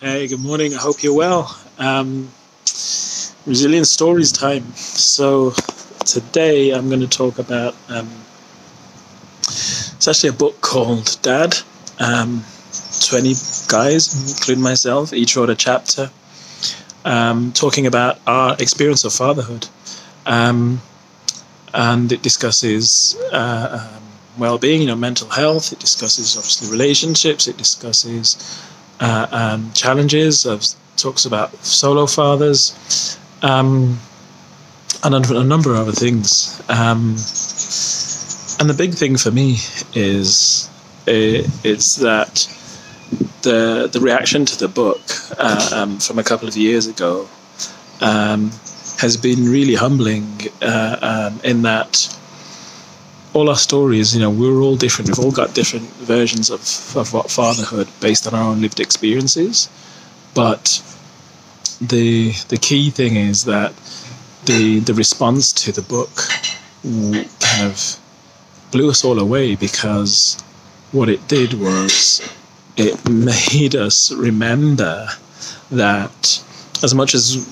Hey, good morning. I hope you're well. Resilient stories time. So today I'm going to talk about. It's actually a book called Dad. 20 guys, including myself, each wrote a chapter talking about our experience of fatherhood, and it discusses well-being, mental health. It discusses obviously relationships. It discusses challenges. Talks about solo fathers, and a number of other things. And the big thing for me is that the reaction to the book from a couple of years ago has been really humbling, in that all our stories, we're all different. We've all got different versions of what fatherhood based on our own lived experiences. But the key thing is that the response to the book kind of blew us all away, because what it did was it made us remember that as much as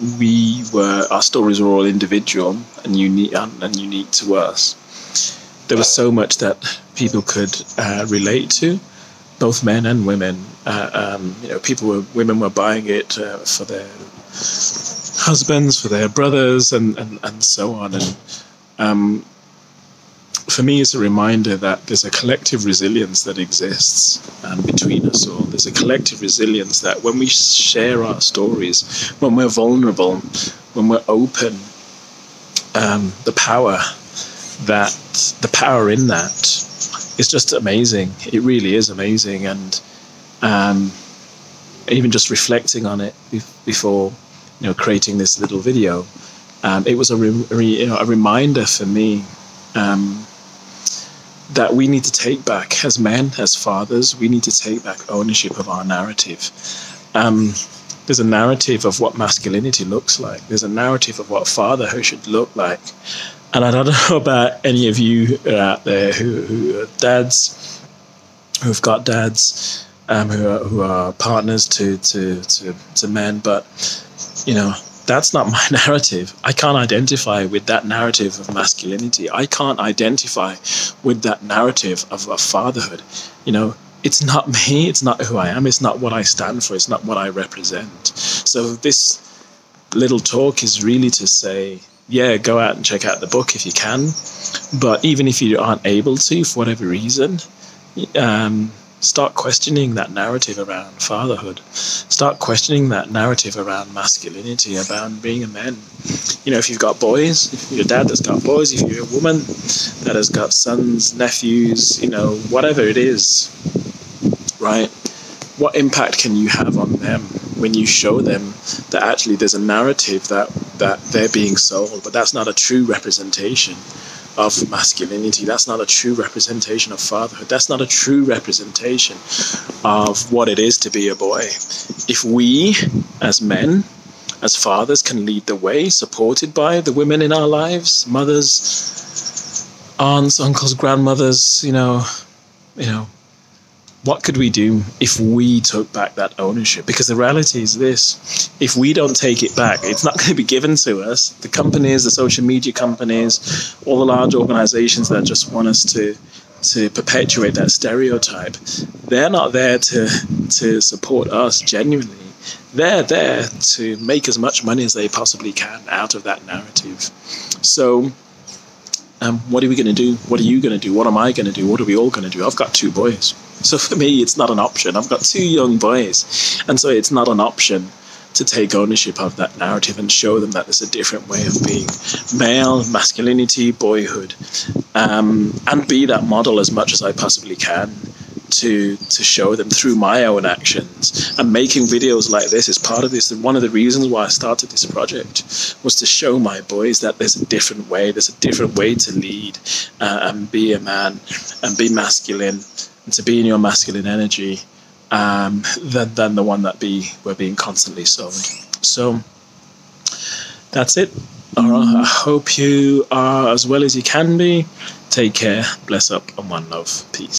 our stories were all individual and unique to us, there was so much that people could relate to, both men and women. Women were buying it for their husbands, for their brothers, and so on. And for me, it's a reminder that there's a collective resilience that exists between us all. There's a collective resilience that when we share our stories, when we're vulnerable, when we're open, the power in that is just amazing. It really is amazing. And even just reflecting on it before creating this little video, it was a reminder for me that we need to take back, as men, as fathers, we need to take back ownership of our narrative. There's a narrative of what masculinity looks like. There's a narrative of what fatherhood should look like. And I don't know about any of you out there who are dads, who've got dads, who are partners to men, but that's not my narrative. I can't identify with that narrative of masculinity. I can't identify with that narrative of fatherhood. It's not me. It's not who I am. It's not what I stand for. It's not what I represent. So this little talk is really to say, yeah, go out and check out the book if you can. But even if you aren't able to, for whatever reason, start questioning that narrative around fatherhood. Start questioning that narrative around masculinity, around being a man. If you've got boys, if you're a dad that's got boys, if you're a woman that has got sons, nephews, whatever it is, right? What impact can you have on them when you show them that actually there's a narrative that they're being sold, but that's not a true representation of masculinity. That's not a true representation of fatherhood. That's not a true representation of what it is to be a boy. If we, as men, as fathers, can lead the way, supported by the women in our lives, mothers, aunts, uncles, grandmothers, what could we do if we took back that ownership? Because the reality is this: if we don't take it back, it's not going to be given to us. The companies, the social media companies, all the large organizations that just want us to perpetuate that stereotype, they're not there to support us genuinely. They're there to make as much money as they possibly can out of that narrative. So what are we going to do? What are you going to do? What am I going to do? What are we all going to do? I've got 2 boys. So for me, it's not an option. I've got 2 young boys. And so it's not an option to take ownership of that narrative and show them that there's a different way of being male, masculinity, boyhood, and be that model as much as I possibly can to show them through my own actions. And making videos like this is part of this. And one of the reasons why I started this project was to show my boys that there's a different way. There's a different way to lead and be a man and be masculine, and to be in your masculine energy, than the one that we're being constantly sold. So that's it. All right. I hope you are as well as you can be. Take care. Bless up and one love. Peace.